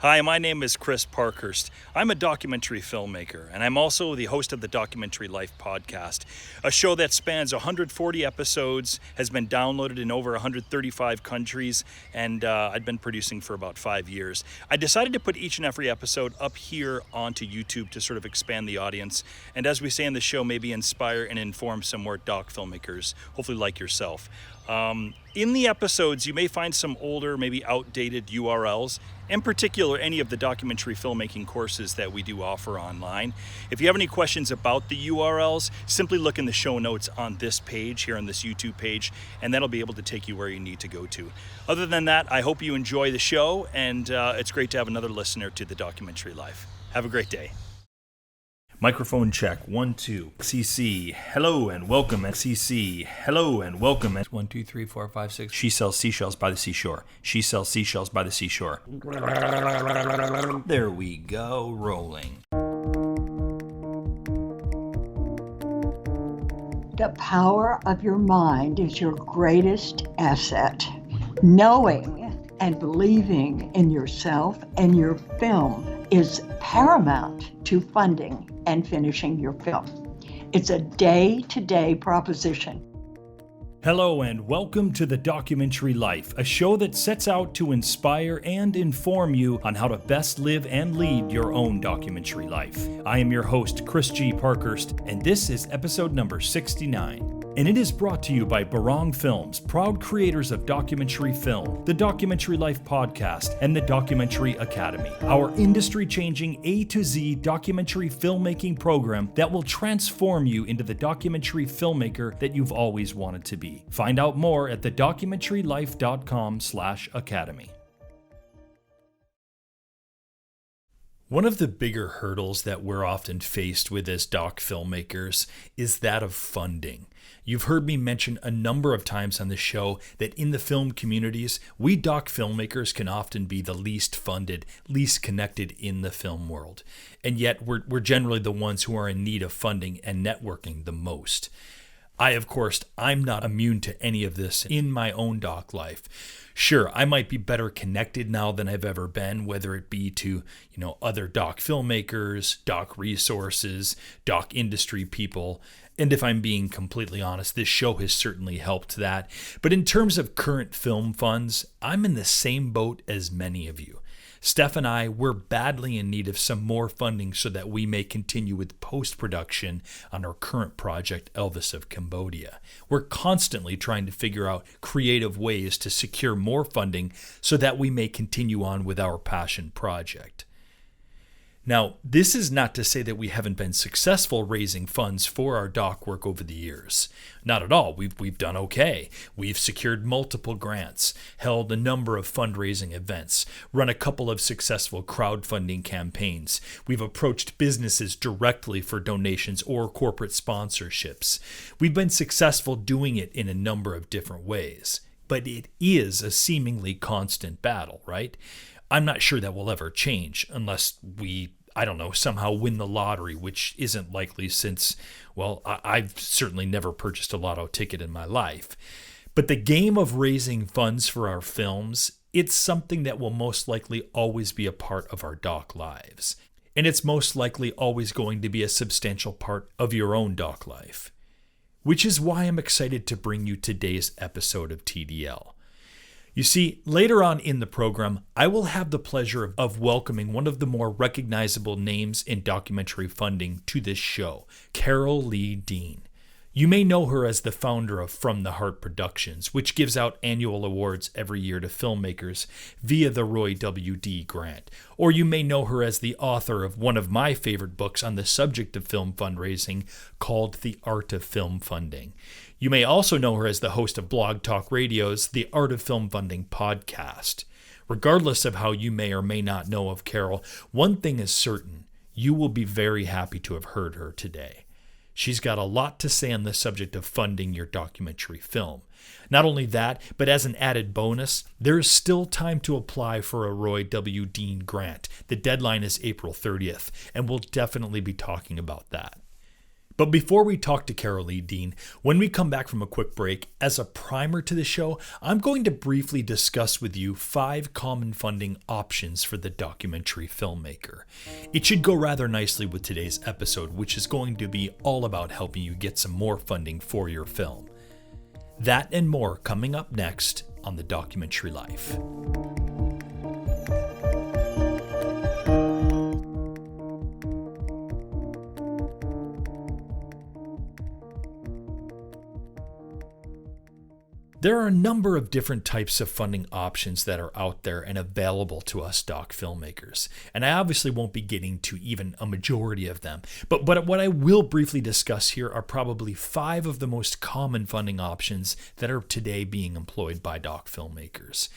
Hi, my name is Chris Parkhurst. I'm a documentary filmmaker, and I'm also the host of the Documentary Life podcast, a show that spans 140 episodes, has been downloaded in over 135 countries, and I've been producing for about 5 years. I decided to put each and every episode up here onto YouTube to sort of expand the audience, and as we say in the show, maybe inspire and inform some more doc filmmakers, hopefully like yourself. In the episodes, you may find some older, maybe outdated URLs, in particular any of the documentary filmmaking courses that we do offer online. If you have any questions about the URLs, simply look in the show notes on this page, here on this YouTube page, and that'll be able to take you where you need to go to. Other than that, I hope you enjoy the show, and it's great to have another listener to the Documentary Life. Have a great day. Microphone check, 1, 2. XCC, hello and welcome. XCC, hello and welcome. 1, 2, 3, 4, 5, 6. She sells seashells by the seashore. She sells seashells by the seashore. There we go, rolling. The power of your mind is your greatest asset. Knowing and believing in yourself and your film is paramount to funding and finishing your film. It's a day-to-day proposition. Hello and welcome to The Documentary Life, a show that sets out to inspire and inform you on how to best live and lead your own documentary life. I am your host, Chris G. Parkhurst, and this is episode number 69. And it is brought to you by Barong Films, proud creators of documentary film, the Documentary Life podcast, and the Documentary Academy, our industry-changing A to Z documentary filmmaking program that will transform you into the documentary filmmaker that you've always wanted to be. Find out more at thedocumentarylife.com/academy. One of the bigger hurdles that we're often faced with as doc filmmakers is that of funding. You've heard me mention a number of times on the show that in the film communities, we doc filmmakers can often be the least funded, least connected in the film world. And yet we're generally the ones who are in need of funding and networking the most. I'm not immune to any of this in my own doc life. Sure, I might be better connected now than I've ever been, whether it be to, other doc filmmakers, doc resources, doc industry people. And if I'm being completely honest, this show has certainly helped that. But in terms of current film funds, I'm in the same boat as many of you. Steph and I, we're badly in need of some more funding so that we may continue with post-production on our current project, Elvis of Cambodia. We're constantly trying to figure out creative ways to secure more funding so that we may continue on with our passion project. Now, this is not to say that we haven't been successful raising funds for our doc work over the years. Not at all. We've done okay. We've secured multiple grants, held a number of fundraising events, run a couple of successful crowdfunding campaigns. We've approached businesses directly for donations or corporate sponsorships. We've been successful doing it in a number of different ways. But it is a seemingly constant battle, right? I'm not sure that will ever change unless we, somehow win the lottery, which isn't likely since, I've certainly never purchased a lotto ticket in my life. But the game of raising funds for our films, it's something that will most likely always be a part of our doc lives. And it's most likely always going to be a substantial part of your own doc life. Which is why I'm excited to bring you today's episode of TDL. You see, later on in the program, I will have the pleasure of welcoming one of the more recognizable names in documentary funding to this show, Carole Lee Dean. You may know her as the founder of From the Heart Productions, which gives out annual awards every year to filmmakers via the Roy W. D. Grant. Or you may know her as the author of one of my favorite books on the subject of film fundraising called The Art of Film Funding. You may also know her as the host of Blog Talk Radio's The Art of Film Funding podcast. Regardless of how you may or may not know of Carole, one thing is certain, you will be very happy to have heard her today. She's got a lot to say on the subject of funding your documentary film. Not only that, but as an added bonus, there is still time to apply for a Roy W. Dean grant. The deadline is April 30th, and we'll definitely be talking about that. But before we talk to Carole Lee Dean, when we come back from a quick break, as a primer to the show, I'm going to briefly discuss with you 5 common funding options for the documentary filmmaker. It should go rather nicely with today's episode, which is going to be all about helping you get some more funding for your film. That and more coming up next on The Documentary Life. There are a number of different types of funding options that are out there and available to us doc filmmakers. And I obviously won't be getting to even a majority of them. But what I will briefly discuss here are probably 5 of the most common funding options that are today being employed by doc filmmakers.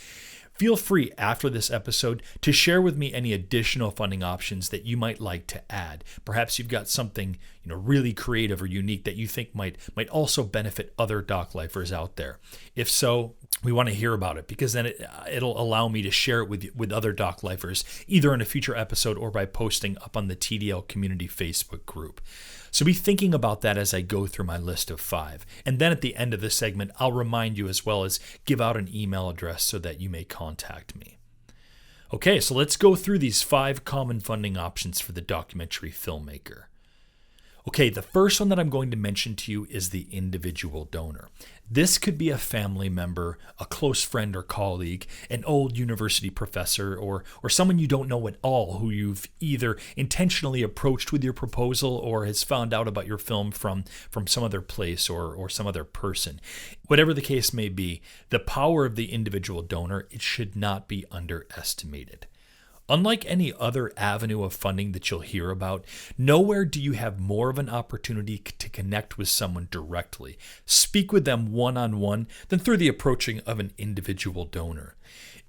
Feel free after this episode to share with me any additional funding options that you might like to add. Perhaps you've got something really creative or unique that you think might also benefit other doc lifers out there. If so, we want to hear about it, because then it'll allow me to share it with other doc lifers, either in a future episode or by posting up on the TDL community Facebook group. So be thinking about that as I go through my list of 5. And then at the end of this segment, I'll remind you as well as give out an email address so that you may contact me. Okay, so let's go through these 5 common funding options for the documentary filmmaker. Okay, the first one that I'm going to mention to you is the individual donor. This could be a family member, a close friend or colleague, an old university professor, or someone you don't know at all who you've either intentionally approached with your proposal or has found out about your film from some other place or some other person. Whatever the case may be, the power of the individual donor, it should not be underestimated. Unlike any other avenue of funding that you'll hear about, nowhere do you have more of an opportunity to connect with someone directly, speak with them one-on-one, than through the approaching of an individual donor.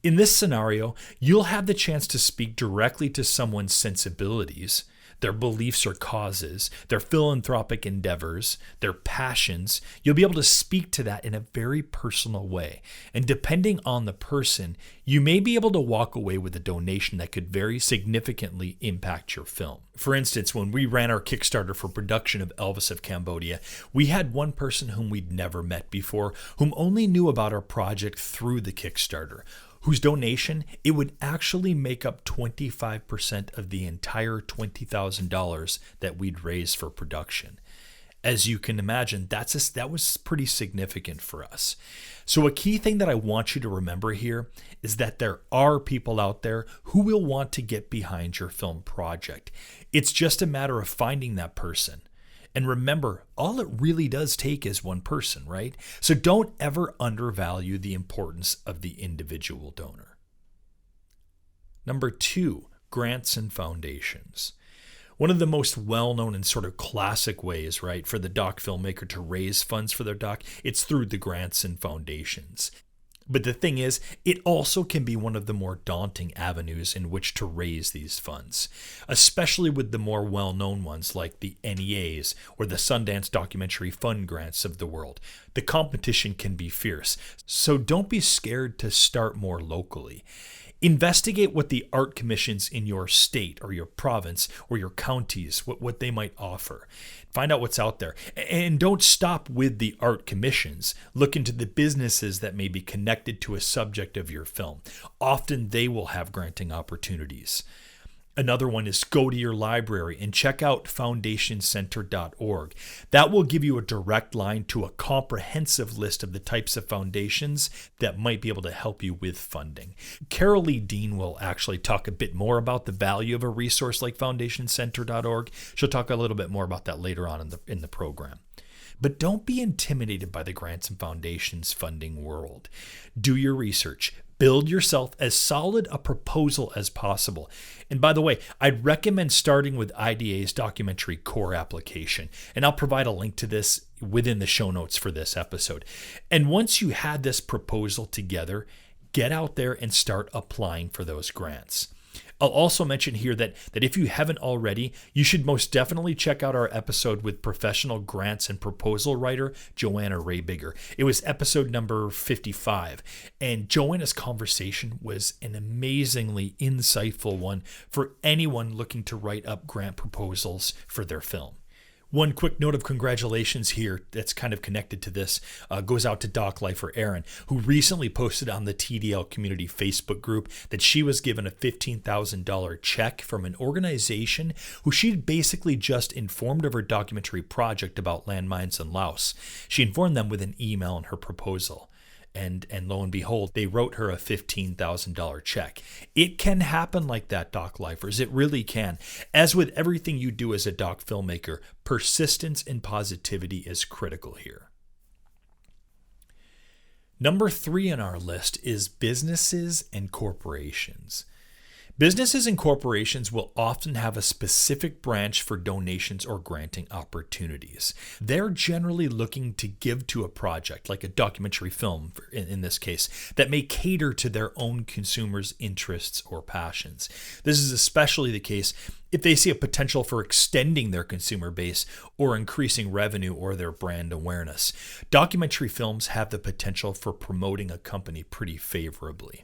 In this scenario, you'll have the chance to speak directly to someone's sensibilities, their beliefs or causes, their philanthropic endeavors, their passions. You'll be able to speak to that in a very personal way. And depending on the person, you may be able to walk away with a donation that could very significantly impact your film. For instance, when we ran our Kickstarter for production of Elvis of Cambodia, we had one person whom we'd never met before, whom only knew about our project through the Kickstarter, whose donation, it would actually make up 25% of the entire $20,000 that we'd raised for production. As you can imagine, that was pretty significant for us. So a key thing that I want you to remember here is that there are people out there who will want to get behind your film project. It's just a matter of finding that person. And remember, all it really does take is one person, right? So don't ever undervalue the importance of the individual donor. Number 2, grants and foundations. One of the most well-known and sort of classic ways, right, for the doc filmmaker to raise funds for their doc, it's through the grants and foundations. But the thing is, it also can be one of the more daunting avenues in which to raise these funds, especially with the more well-known ones like the NEAs or the Sundance Documentary Fund grants of the world. The competition can be fierce, so don't be scared to start more locally. Investigate what the art commissions in your state or your province or your counties, what they might offer. Find out what's out there. And don't stop with the art commissions. Look into the businesses that may be connected to a subject of your film. Often they will have granting opportunities. Another one is go to your library and check out foundationcenter.org. That will give you a direct line to a comprehensive list of the types of foundations that might be able to help you with funding. Carole Lee Dean will actually talk a bit more about the value of a resource like foundationcenter.org. She'll talk a little bit more about that later on in the program. But don't be intimidated by the grants and foundations funding world. Do your research. Build yourself as solid a proposal as possible. And by the way, I'd recommend starting with IDA's documentary core application. And I'll provide a link to this within the show notes for this episode. And once you had this proposal together, get out there and start applying for those grants. I'll also mention here that if you haven't already, you should most definitely check out our episode with professional grants and proposal writer Joanna Raybigger. It was episode number 55, and Joanna's conversation was an amazingly insightful one for anyone looking to write up grant proposals for their film. One quick note of congratulations here that's kind of connected to this goes out to Doc Lifer Erin, who recently posted on the TDL community Facebook group that she was given a $15,000 check from an organization who she'd basically just informed of her documentary project about landmines in Laos. She informed them with an email in her proposal. And lo and behold, they wrote her a $15,000 check. It can happen like that, Doc Lifers. It really can. As with everything you do as a doc filmmaker, persistence and positivity is critical here. Number 3 on our list is businesses and corporations. Businesses and corporations will often have a specific branch for donations or granting opportunities. They're generally looking to give to a project, like a documentary film in this case, that may cater to their own consumers' interests or passions. This is especially the case if they see a potential for extending their consumer base or increasing revenue or their brand awareness. Documentary films have the potential for promoting a company pretty favorably.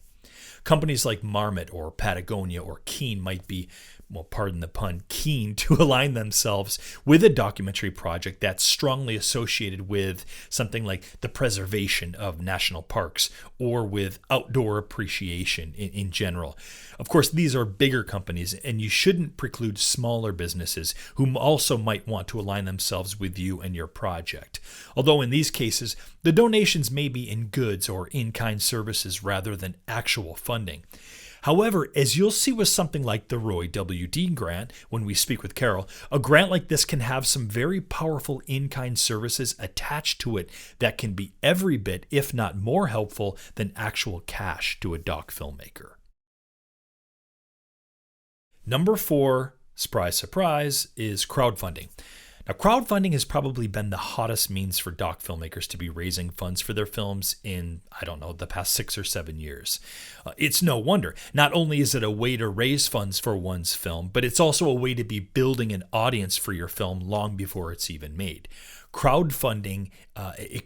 Companies like Marmot or Patagonia or Keen might be, well, pardon the pun, keen to align themselves with a documentary project that's strongly associated with something like the preservation of national parks or with outdoor appreciation in general. Of course, these are bigger companies, and you shouldn't preclude smaller businesses who also might want to align themselves with you and your project. Although in these cases, the donations may be in goods or in-kind services rather than actual funding. However, as you'll see with something like the Roy W. Dean grant, when we speak with Carole, a grant like this can have some very powerful in-kind services attached to it that can be every bit, if not more helpful than actual cash to a doc filmmaker. Number 4, surprise, surprise, is crowdfunding. Now, crowdfunding has probably been the hottest means for doc filmmakers to be raising funds for their films in, the past 6 or 7 years. It's no wonder. Not only is it a way to raise funds for one's film, but it's also a way to be building an audience for your film long before it's even made. Crowdfunding, it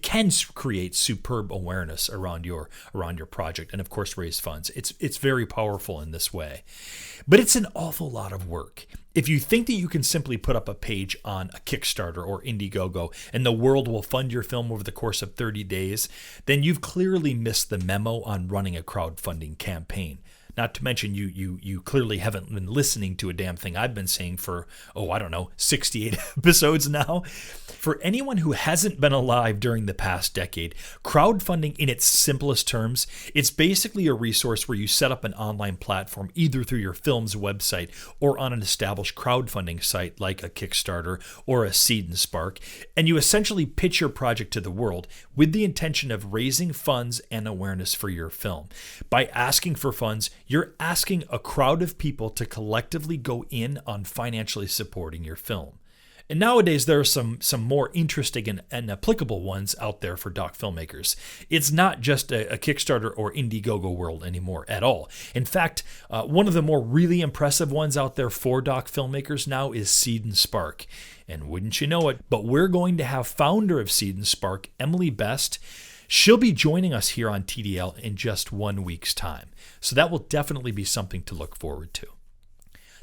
can create superb awareness around your project, and of course raise funds. It's very powerful in this way, but it's an awful lot of work. If you think that you can simply put up a page on a Kickstarter or Indiegogo and the world will fund your film over the course of 30 days, then you've clearly missed the memo on running a crowdfunding campaign. Not to mention you clearly haven't been listening to a damn thing I've been saying for, 68 episodes now. For anyone who hasn't been alive during the past decade, crowdfunding in its simplest terms, it's basically a resource where you set up an online platform either through your film's website or on an established crowdfunding site like a Kickstarter or a Seed and Spark, and you essentially pitch your project to the world with the intention of raising funds and awareness for your film. By asking for funds, you're asking a crowd of people to collectively go in on financially supporting your film. And nowadays, there are some more interesting and applicable ones out there for doc filmmakers. It's not just a Kickstarter or Indiegogo world anymore at all. In fact, one of the more really impressive ones out there for doc filmmakers now is Seed and Spark. And wouldn't you know it, but we're going to have founder of Seed and Spark, Emily Best. She'll be joining us here on TDL in just 1 week's time. So that will definitely be something to look forward to.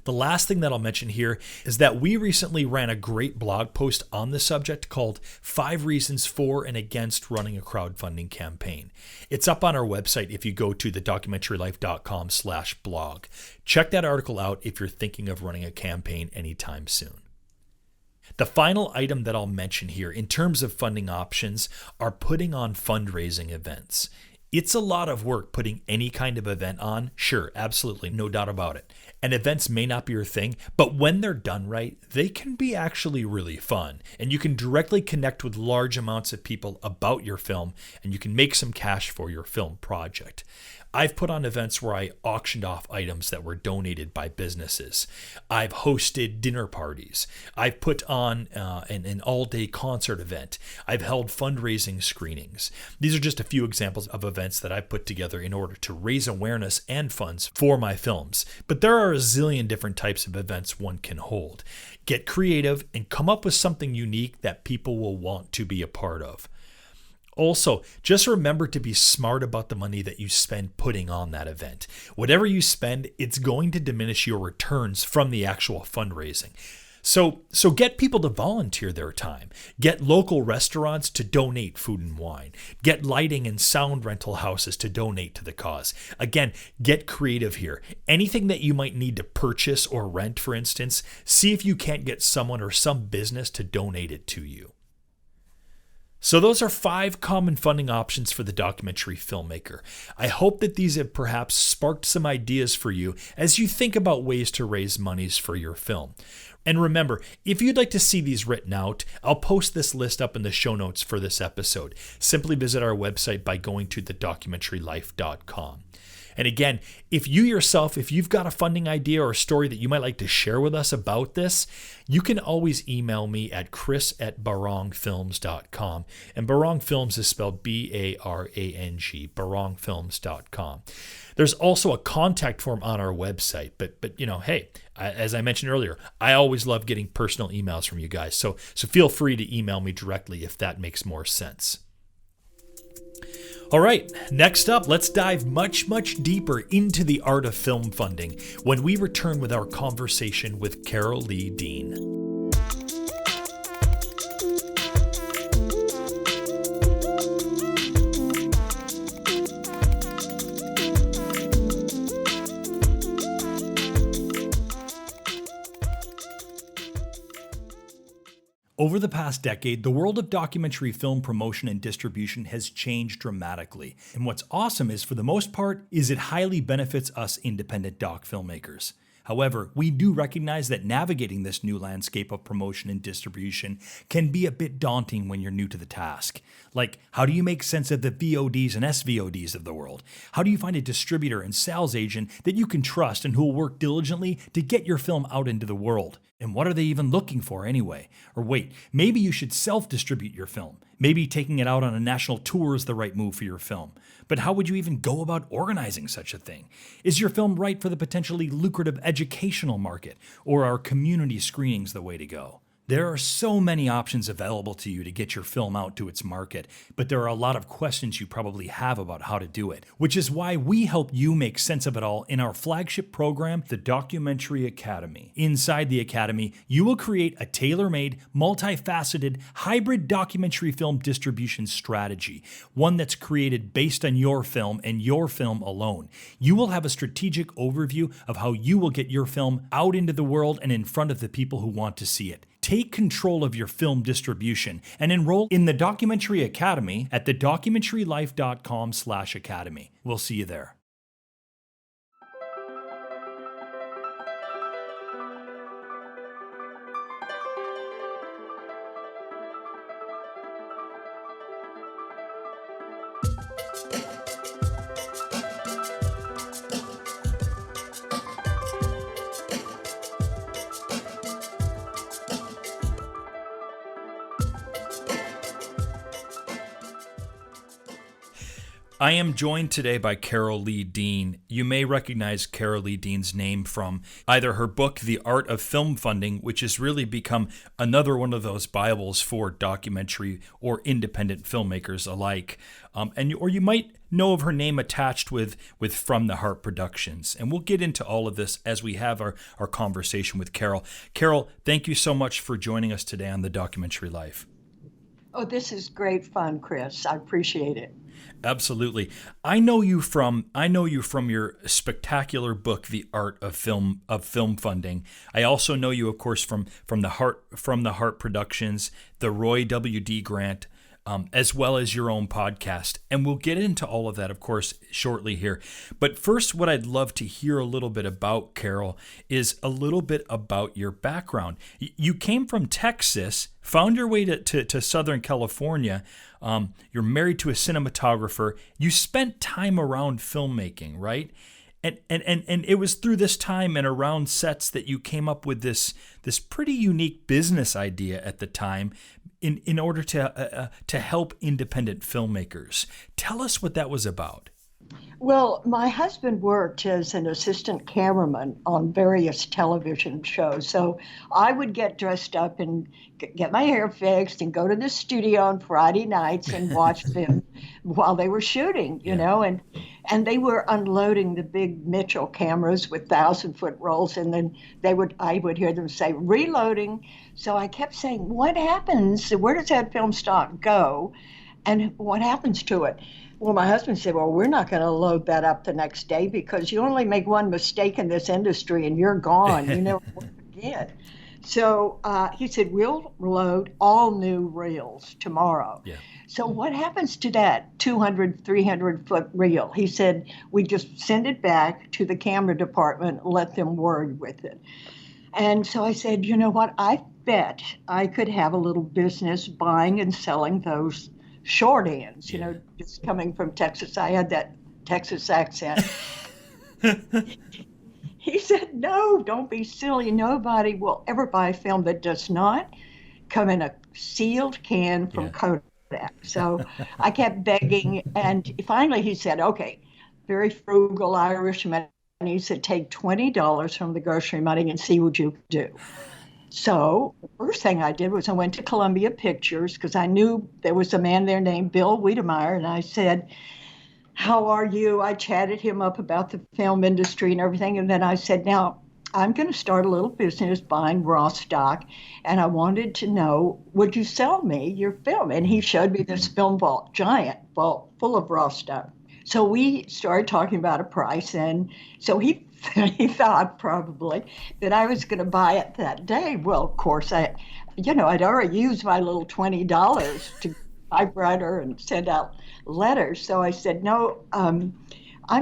The last thing that I'll mention here is that we recently ran a great blog post on the subject called 5 Reasons for and Against Running a Crowdfunding Campaign. It's up on our website if you go to thedocumentarylife.com/blog. Check that article out if you're thinking of running a campaign anytime soon. The final item that I'll mention here in terms of funding options are putting on fundraising events. It's a lot of work putting any kind of event on. Sure, absolutely, no doubt about it. And events may not be your thing, but when they're done right, they can be actually really fun. And you can directly connect with large amounts of people about your film, and you can make some cash for your film project. I've put on events where I auctioned off items that were donated by businesses. I've hosted dinner parties. I've put on an all-day concert event. I've held fundraising screenings. These are just a few examples of events that I've put together in order to raise awareness and funds for my films. But there are a zillion different types of events one can hold. Get creative and come up with something unique that people will want to be a part of. Also, just remember to be smart about the money that you spend putting on that event. Whatever you spend, it's going to diminish your returns from the actual fundraising. So get people to volunteer their time. Get local restaurants to donate food and wine. Get lighting and sound rental houses to donate to the cause. Again, get creative here. Anything that you might need to purchase or rent, for instance, see if you can't get someone or some business to donate it to you. So those are 5 common funding options for the documentary filmmaker. I hope that these have perhaps sparked some ideas for you as you think about ways to raise monies for your film. And remember, if you'd like to see these written out, I'll post this list up in the show notes for this episode. Simply visit our website by going to thedocumentarylife.com. And again, if you've got a funding idea or a story that you might like to share with us about this, you can always email me at chris@barongfilms.com. And Barong Films is spelled B-A-R-A-N-G, barongfilms.com. There's also a contact form on our website, but hey, as I mentioned earlier, I always love getting personal emails from you guys. So feel free to email me directly if that makes more sense. All right, next up, let's dive much deeper into the art of film funding when we return with our conversation with Carole Lee Dean. Over the past decade, the world of documentary film promotion and distribution has changed dramatically. And what's awesome is, for the most part, it highly benefits us independent doc filmmakers. However, we do recognize that navigating this new landscape of promotion and distribution can be a bit daunting when you're new to the task. Like, how do you make sense of the VODs and SVODs of the world? How do you find a distributor and sales agent that you can trust and who will work diligently to get your film out into the world? And what are they even looking for anyway? Or wait, maybe you should self-distribute your film. Maybe taking it out on a national tour is the right move for your film. But how would you even go about organizing such a thing? Is your film right for the potentially lucrative educational market? Or are community screenings the way to go? There are so many options available to you to get your film out to its market, but there are a lot of questions you probably have about how to do it, which is why we help you make sense of it all in our flagship program, the Documentary Academy. Inside the Academy, you will create a tailor-made, multifaceted, hybrid documentary film distribution strategy, one that's created based on your film and your film alone. You will have a strategic overview of how you will get your film out into the world and in front of the people who want to see it. Take control of your film distribution and enroll in the Documentary Academy at thedocumentarylife.com/academy. We'll see you there. I am joined today by Carole Lee Dean. You may recognize Carole Lee Dean's name from either her book, The Art of Film Funding, which has really become another one of those Bibles for documentary or independent filmmakers alike. Or you might know of her name attached with From the Heart Productions. And we'll get into all of this as we have our conversation with Carole. Carole, thank you so much for joining us today on The Documentary Life. Oh, this is great fun, Chris. I appreciate it. Absolutely. I know you from your spectacular book, The Art of Film Funding. I also know you, of course, from the Heart Productions, the Roy W.D. grant, as well as your own podcast. And we'll get into all of that, of course, shortly here. But first, what I'd love to hear a little bit about, Carole, is a little bit about your background. You came from Texas, found your way to Southern California. You're married to a cinematographer. You spent time around filmmaking, right? And it was through this time and around sets that you came up with this pretty unique business idea at the time in order to help independent filmmakers. Tell us what that was about. Well, my husband worked as an assistant cameraman on various television shows. So I would get dressed up and get my hair fixed and go to the studio on Friday nights and watch them while they were shooting, Yeah. and they were unloading the big Mitchell cameras with 1,000-foot rolls, and then I would hear them say reloading. So I kept saying, "What happens? Where does that film stock go? And what happens to it?" Well, my husband said, "Well, we're not going to load that up the next day because you only make one mistake in this industry and you're gone. You never work again." So he said, "We'll load all new reels tomorrow." Yeah. So what happens to that 200, 300-foot reel? He said, "We just send it back to the camera department, let them worry with it." And so I said, "You know what? I bet I could have a little business buying and selling those short ends, Yeah. just coming from Texas. I had that Texas accent." He said, "No, don't be silly. Nobody will ever buy a film that does not come in a sealed can from Yeah. Kodak." So I kept begging. And finally he said, "Okay," very frugal Irishman. And he said, "Take $20 from the grocery money and see what you can do." So the first thing I did was I went to Columbia Pictures because I knew there was a man there named Bill Wiedemeyer, and I said, "How are you?" I chatted him up about the film industry and everything, and then I said, "Now I'm going to start a little business buying raw stock, and I wanted to know, would you sell me your film?" And he showed me this film vault, giant vault full of raw stock. So we started talking about a price, and so he thought probably that I was going to buy it that day. Well, of course, I'd already used my little $20 to typewriter and send out letters. So I said, "No, I'm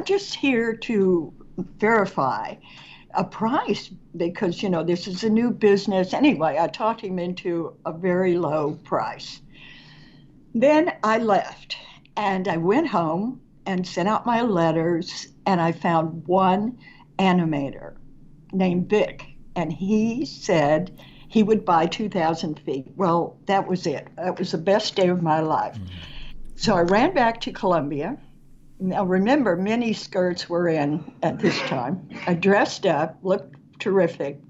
just here to verify a price because this is a new business." Anyway, I talked him into a very low price. Then I left and I went home and sent out my letters, and I found one animator named Vic, and he said he would buy 2,000 feet. Well, that was it. That was the best day of my life. So I ran back to Columbia. Now remember, mini skirts were in at this time. I dressed up, looked terrific,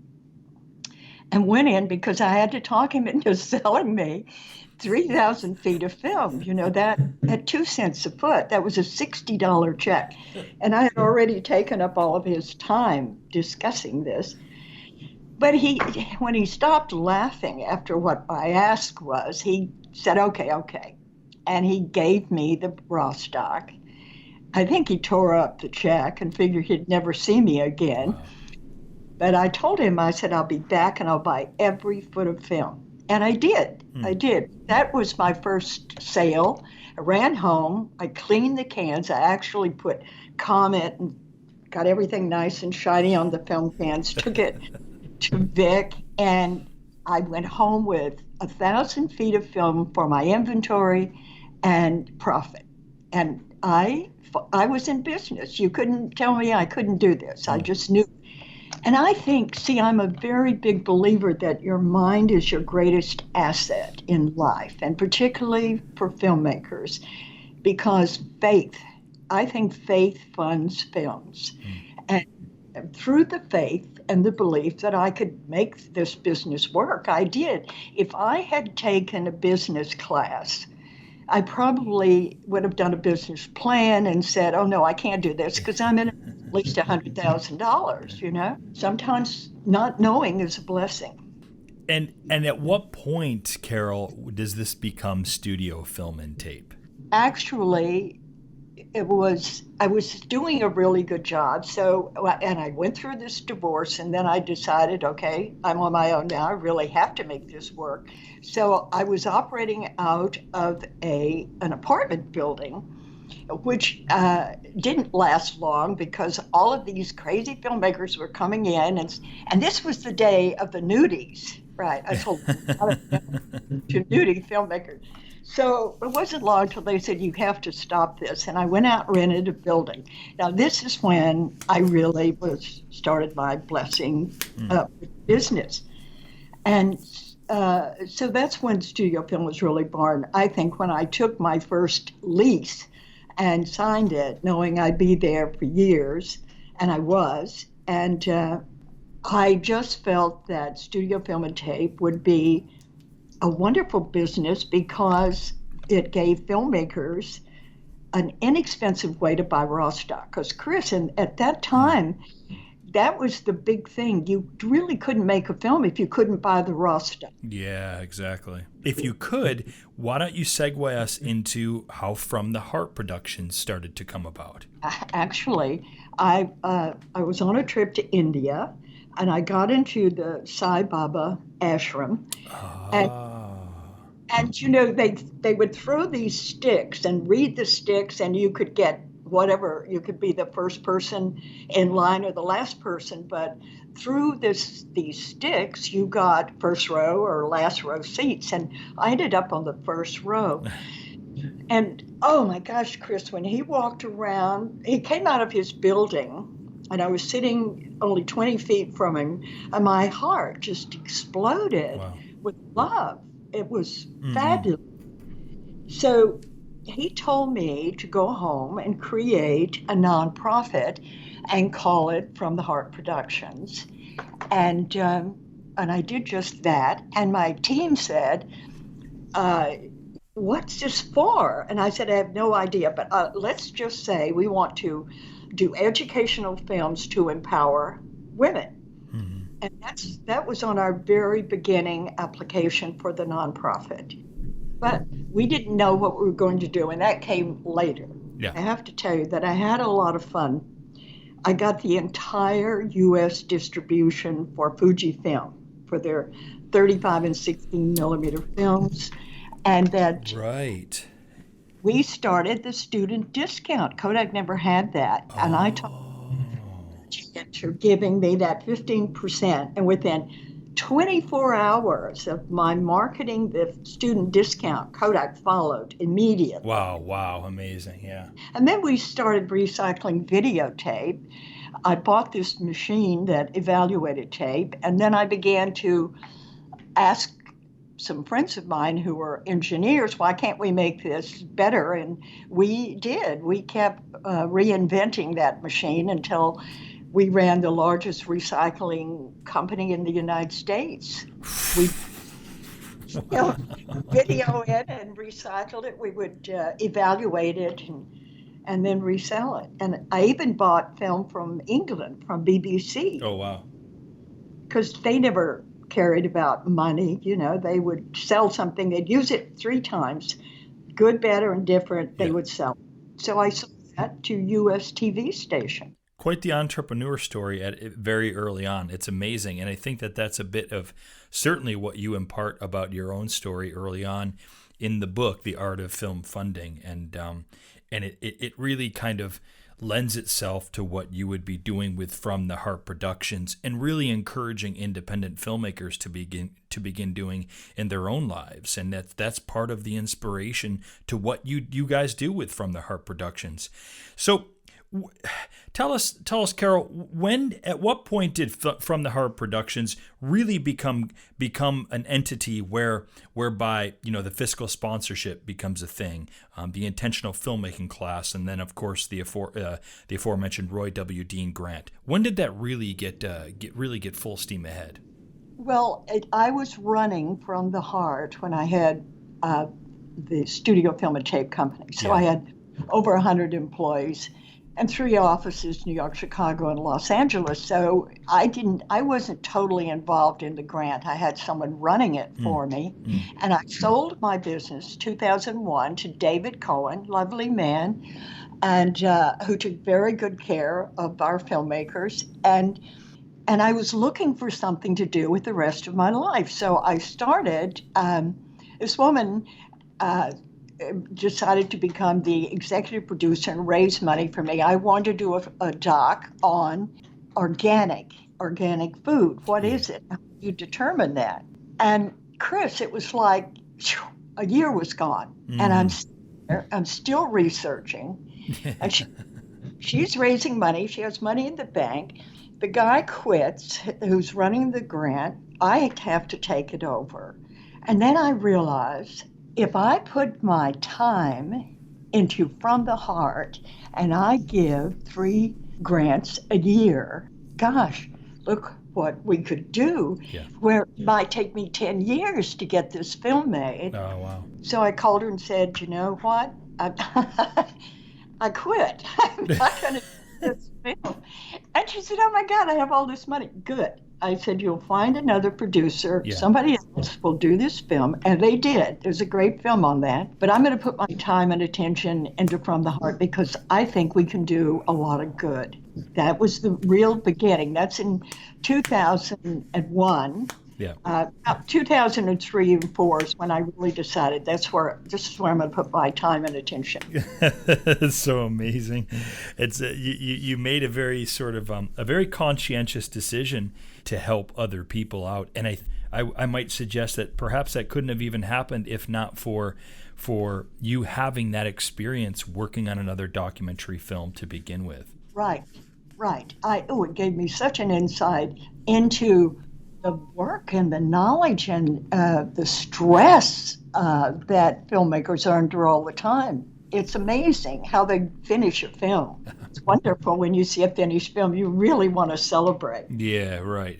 and went in because I had to talk him into selling me 3,000 feet of film. That at 2 cents a foot, that was a $60 check. And I had already taken up all of his time discussing this. But when he stopped laughing after what I asked was, he said, "Okay, okay." And he gave me the raw stock. I think he tore up the check and figured he'd never see me again. Wow. But I told him, I said, "I'll be back and I'll buy every foot of film." And I did. I did. That was my first sale. I ran home. I cleaned the cans. I actually put Comet and got everything nice and shiny on the film cans, took it to Vic, and I went home with 1,000 feet of film for my inventory and profit. And I was in business. You couldn't tell me I couldn't do this. I just knew. And I think, see, I'm a very big believer that your mind is your greatest asset in life, and particularly for filmmakers, because I think faith funds films. And through the faith and the belief that I could make this business work, I did. If I had taken a business class, I probably would have done a business plan and said, "Oh no, I can't do this because I'm in at least $100,000." Sometimes not knowing is a blessing. And at what point, Carole, does this become studio film and tape? Actually, I was doing a really good job. So, and I went through this divorce, and then I decided, okay, I'm on my own now. I really have to make this work. So I was operating out of an apartment building, which didn't last long because all of these crazy filmmakers were coming in, and this was the day of the nudies, right? I told a lot of to nudie filmmakers. So it wasn't long until they said, "You have to stop this." And I went out and rented a building. Now, this is when I really started my blessing business. And so that's when studio film was really born. I think when I took my first lease and signed it, knowing I'd be there for years, and I was. And I just felt that studio film and tape would be a wonderful business because it gave filmmakers an inexpensive way to buy raw stock. Because Chris, and at that Mm. time, that was the big thing. You really couldn't make a film if you couldn't buy the raw stuff. Yeah, exactly. If you could, why don't you segue us into how From the Heart Productions started to come about? Actually, I was on a trip to India, and I got into the Sai Baba ashram, and Ah, they would throw these sticks and read the sticks, and you could get whatever. You could be the first person in line or the last person, but through these sticks, you got first row or last row seats, and I ended up on the first row. And oh my gosh, Chris, when he walked around, he came out of his building, and I was sitting only 20 feet from him, and my heart just exploded wow. with love. It was Mm-mm. fabulous. So he told me to go home and create a nonprofit and call it From the Heart Productions. And I did just that. And my team said, uh, what's this for? And I said, I have no idea, but let's just say we want to do educational films to empower women. Mm-hmm. And that was on our very beginning application for the nonprofit. But we didn't know what we were going to do, and that came later. Yeah. I have to tell you that I had a lot of fun. I got the entire US distribution for Fujifilm for their 35 and 16 millimeter films, and that Right. we started the student discount. Kodak never had that. And I told Oh. for giving me that 15%. And within 24 hours of my marketing the student discount, Kodak followed immediately. Wow, wow, amazing. Yeah. And then we started recycling videotape. I bought this machine that evaluated tape, and then I began to ask some friends of mine who were engineers, why can't we make this better? And we did. We kept reinventing that machine until we ran the largest recycling company in the United States. We video it and recycled it. We would evaluate it and then resell it. And I even bought film from England, from BBC, Oh, wow. because they never cared about money. They would sell something, they'd use it 3 times, good, better, and different, they Yeah. would sell. So I sold that to US TV station. Quite the entrepreneur story very early on. It's amazing. And I think that that's a bit of certainly what you impart about your own story early on in the book, The Art of Film Funding. And it really kind of lends itself to what you would be doing with From the Heart Productions and really encouraging independent filmmakers to begin doing in their own lives. And that's part of the inspiration to what you guys do with From the Heart Productions. So tell us, Carole, at what point did From the Heart Productions really become an entity whereby the fiscal sponsorship becomes a thing, the intentional filmmaking class, and then of course the aforementioned Roy W. Dean grant. When did that really get full steam ahead? Well, I was running From the Heart when I had the studio film and tape company. So Yeah. I had over 100 employees and 3 offices, New York, Chicago, and Los Angeles. So I wasn't totally involved in the grant. I had someone running it Mm, for me. mm. And I sold my business 2001 to David Cohen, lovely man, and who took very good care of our filmmakers. And I was looking for something to do with the rest of my life. So I started, this woman uh, decided to become the executive producer and raise money for me. I wanted to do a doc on organic food. What Yeah. is it? How do you determine that? And Chris, it was like a year was gone, and Mm. I'm still researching, and she's raising money. She has money in the bank. The guy quits, who's running the grant. I have to take it over. And then I realized if I put my time into From the Heart, and I give 3 grants a year. Gosh, look what we could do, Yeah. where it might take me 10 years to get this film made. Oh, wow. So I called her and said, you know what? I quit. I'm not going to do this film. And she said, oh my God, I have all this money. Good. I said, you'll find another producer. Yeah. Somebody else will do this film. And they did. There's a great film on that. But I'm going to put my time and attention into From the Heart because I think we can do a lot of good. That was the real beginning. That's in 2001. Yeah. 2003 and 4 is when I really decided this is where I'm going to put my time and attention. It's so amazing. It's you made a very sort of a very conscientious decision to help other people out, and I might suggest that perhaps that couldn't have even happened if not for you having that experience working on another documentary film to begin with. Right. It gave me such an insight into the work and the knowledge and the stress that filmmakers are under all the time. It's amazing how they finish a film. It's wonderful when you see a finished film. You really want to celebrate. Yeah, right.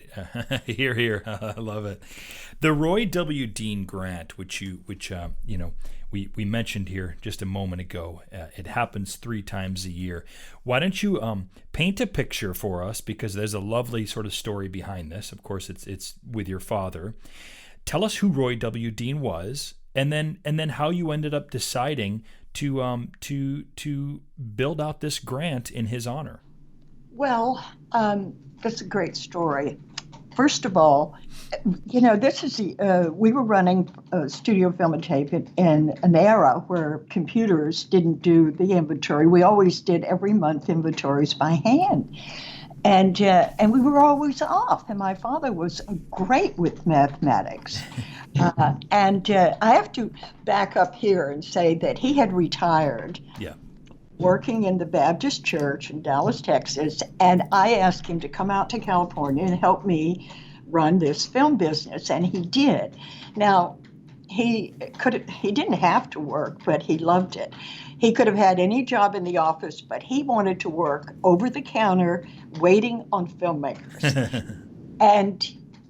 Hear, hear. I love it. The Roy W. Dean grant, which we mentioned here just a moment ago, it happens 3 times a year. Why don't you paint a picture for us, because there's a lovely sort of story behind this. Of course, it's with your father. Tell us who Roy W. Dean was, and then how you ended up deciding to build out this grant in his honor. Well, that's a great story. First of all, this is we were running studio film and tape in an era where computers didn't do the inventory. We always did every month inventories by hand. And we were always off. And my father was great with mathematics. And I have to back up here and say that he had retired. Yeah. Working in the Baptist church in Dallas, Texas, and I asked him to come out to California and help me run this film business, and he did. Now, he didn't have to work, but he loved it. He could have had any job in the office, but he wanted to work over the counter waiting on filmmakers. And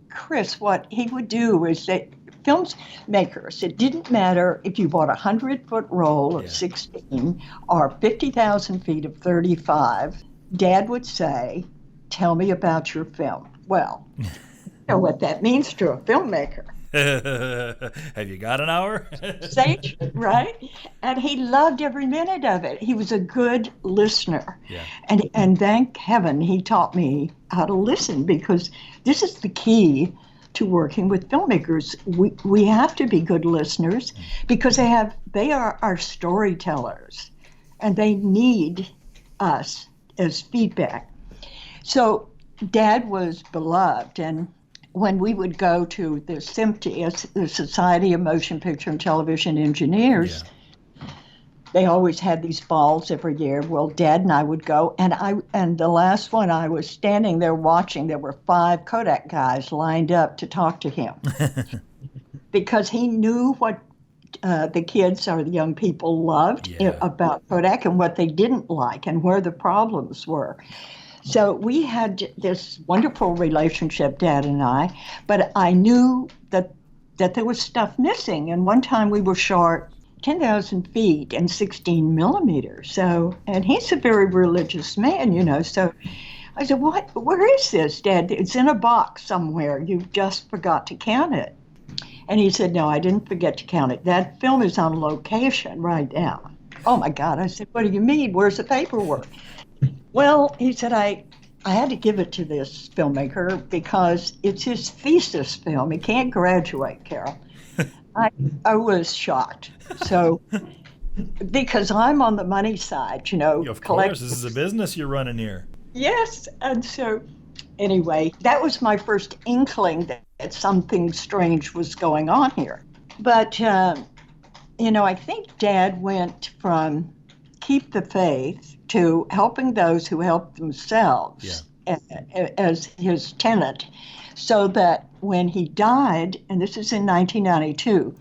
Chris, what he would do is that filmmakers, it didn't matter if you bought a 100-foot roll of 16 or 50,000 feet of 35, Dad would say, tell me about your film. Well, you know what that means to a filmmaker. Have you got an hour? Sage, right? And he loved every minute of it. He was a good listener. Yeah. And thank heaven he taught me how to listen, because this is the key to working with filmmakers. We have to be good listeners because they are our storytellers and they need us as feedback. So Dad was beloved, and when we would go to the SMPTE, the Society of Motion Picture and Television Engineers, they always had these balls every year. Well, Dad and I would go, and the last one I was standing there watching. There were 5 Kodak guys lined up to talk to him because he knew what the kids or the young people loved about Kodak and what they didn't like and where the problems were. So we had this wonderful relationship, Dad and I, but I knew that there was stuff missing. And one time we were short 10,000 feet and 16 millimeters. So, and he's a very religious man, So I said, where is this, Dad? It's in a box somewhere. You just forgot to count it. And he said, no, I didn't forget to count it. That film is on location right now. Oh my God. I said, what do you mean? Where's the paperwork? Well, he said, I had to give it to this filmmaker because it's his thesis film. He can't graduate, Carole. I was shocked. So, because I'm on the money side, Of course, this is a business you're running here. Yes. And so, anyway, that was my first inkling that something strange was going on here. But, I think Dad went from keep the faith to helping those who help themselves as his tenet, so that when he died, and this is in 1992,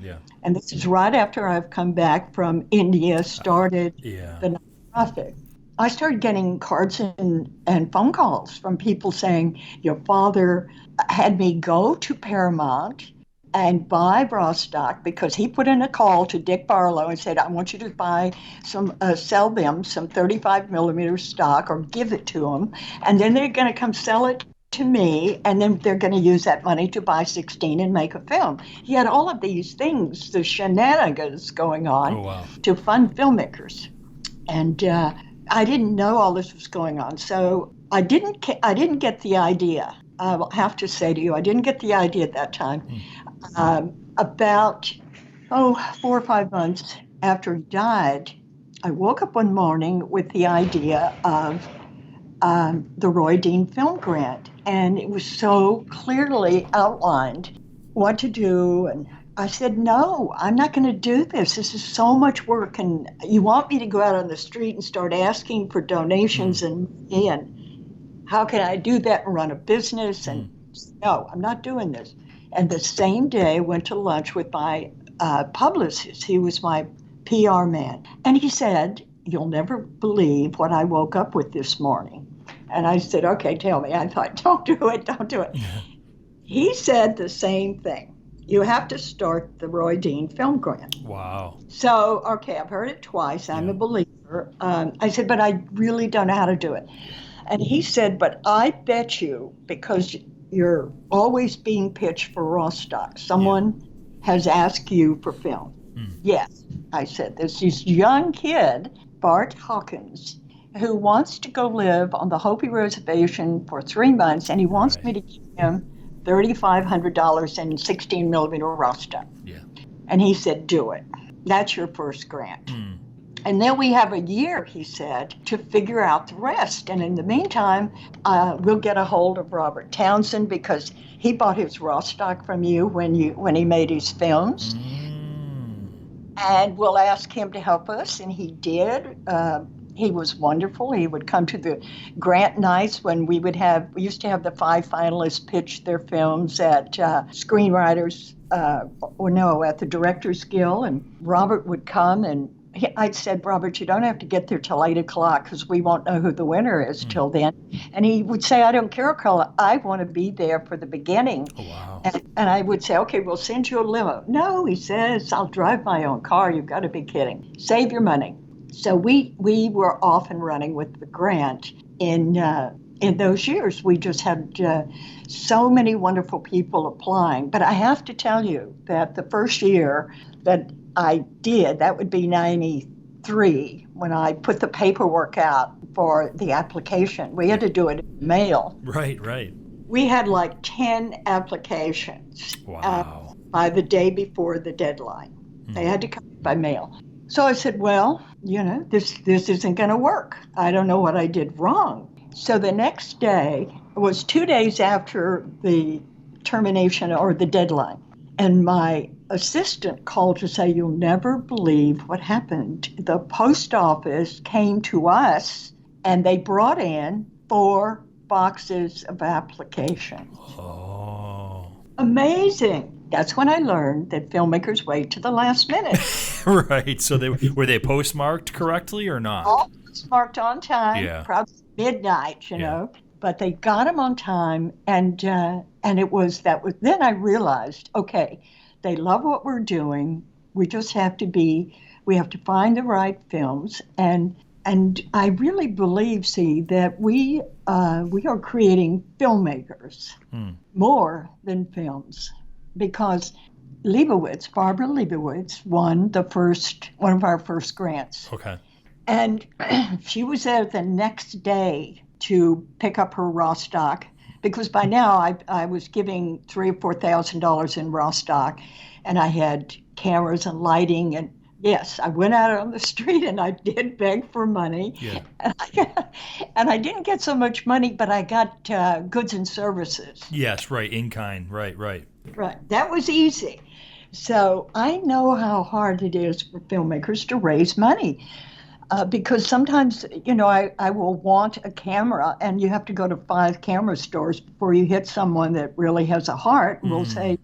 And this is right after I've come back from India, started Yeah. the nonprofit. I started getting cards and phone calls from people saying, your father had me go to Paramount and buy raw stock because he put in a call to Dick Barlow and said, I want you to buy sell them some 35 millimeter stock or give it to them. And then they're going to come sell it to me, and then they're going to use that money to buy 16 and make a film. He had all of these things, the shenanigans going on Oh, wow. to fund filmmakers. And I didn't know all this was going on. So I didn't get the idea. I will have to say to you, I didn't get the idea at that time. About 4 or 5 months after he died, I woke up one morning with the idea of the Roy Dean Film Grant, and it was so clearly outlined what to do. And I said, no, I'm not going to do this. This is so much work, and you want me to go out on the street and start asking for donations and how can I do that and run a business? And no, I'm not doing this. And the same day, I went to lunch with my publicist. He was my PR man. And he said, you'll never believe what I woke up with this morning. And I said, okay, tell me. I thought, don't do it, don't do it. Yeah. He said the same thing. You have to start the Roy Dean Film Grant. Wow. So, okay, I've heard it twice. I'm a believer. I said, but I really don't know how to do it. And he said, but I bet you, because you're always being pitched for raw stock, someone has asked you for film. Yes, I said, there's this young kid, Bart Hawkins, who wants to go live on the Hopi Reservation for 3 months, and he wants me to give him $3,500 in 16 millimeter raw stock. Yeah. And he said, do it. That's your first grant. And then we have a year, he said, to figure out the rest. And in the meantime, we'll get a hold of Robert Townsend because he bought his raw stock from you when he made his films. And we'll ask him to help us, and he did. He was wonderful. He would come to the grant nights when we used to have the 5 finalists pitch their films at screenwriters, at the Directors Guild, and Robert would come, and I'd said, Robert, you don't have to get there till 8 o'clock because we won't know who the winner is till then. And he would say, I don't care, Carole, I want to be there for the beginning. Oh, wow. And I would say, okay, we'll send you a limo. No, he says, I'll drive my own car. You've got to be kidding. Save your money. So we were off and running with the grant in those years. We just had so many wonderful people applying. But I have to tell you that the first year that I did, that would be 93, when I put the paperwork out for the application. We had to do it in mail. Right. We had like 10 applications. Wow. By the day before the deadline. They had to come by mail. So I said, well, this isn't going to work. I don't know what I did wrong. So the next day was 2 days after the termination or the deadline. And my assistant called to say, you'll never believe what happened. The post office came to us and they brought in 4 boxes of applications. Oh. Amazing. That's when I learned that filmmakers wait to the last minute. Right. So were they postmarked correctly or not? All postmarked on time, probably midnight, you know. But they got them on time, and it was then I realized, okay, they love what we're doing. We just have to find the right films, and I really believe, that we are creating filmmakers more than films, because Barbara Leibowitz won one of our first grants. Okay. And she was there the next day to pick up her raw stock, because by now I was giving $3,000 or $4,000 in raw stock, and I had cameras and lighting, and yes, I went out on the street and I did beg for money. Yeah. And I didn't get so much money, but I got goods and services. Yes, right, in kind, right. Right, that was easy. So I know how hard it is for filmmakers to raise money. Because sometimes, I will want a camera, and you have to go to 5 camera stores before you hit someone that really has a heart and will say,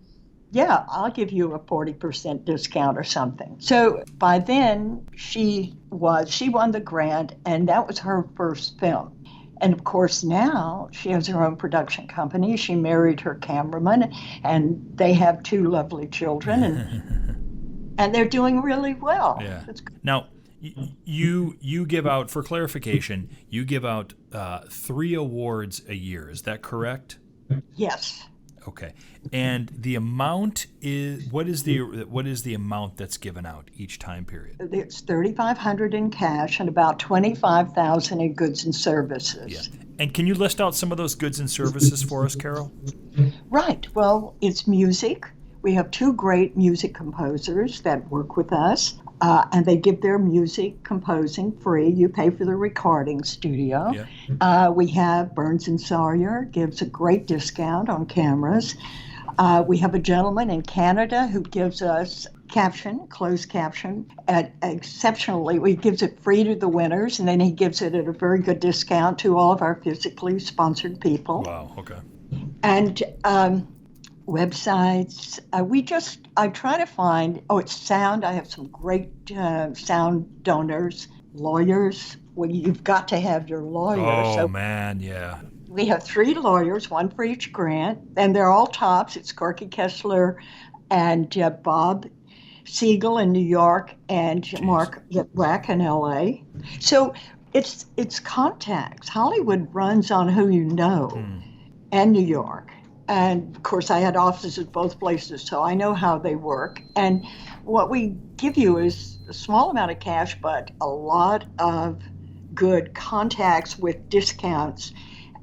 Yeah, I'll give you a 40% discount or something. So by then she won the grant, and that was her first film. And of course now she has her own production company. She married her cameraman, and they have two lovely children, and they're doing really well. Yeah. Now, you give out, for clarification, you give out 3 awards a year. Is that correct? Yes. Okay. And the amount is what is the amount that's given out each time period? It's 3,500 in cash and about 25,000 in goods and services. Yeah. And can you list out some of those goods and services for us, Carole? Right. Well, it's music. We have two great music composers that work with us, and they give their music composing free. You pay for the recording studio. Yeah. We have Burns and Sawyer gives a great discount on cameras. We have a gentleman in Canada who gives us closed caption, exceptionally. He gives it free to the winners, and then he gives it at a very good discount to all of our physically sponsored people. Wow. Okay. And websites. I try to find, it's sound. I have some great sound donors, lawyers. Well, you've got to have your lawyer. Oh, man, yeah. We have 3 lawyers, one for each grant, and they're all tops. It's Corky Kessler and Bob Siegel in New York and Mark Wack in L.A. So it's contacts. Hollywood runs on who you know, and New York. And of course, I had offices at both places, so I know how they work. And what we give you is a small amount of cash, but a lot of good contacts with discounts.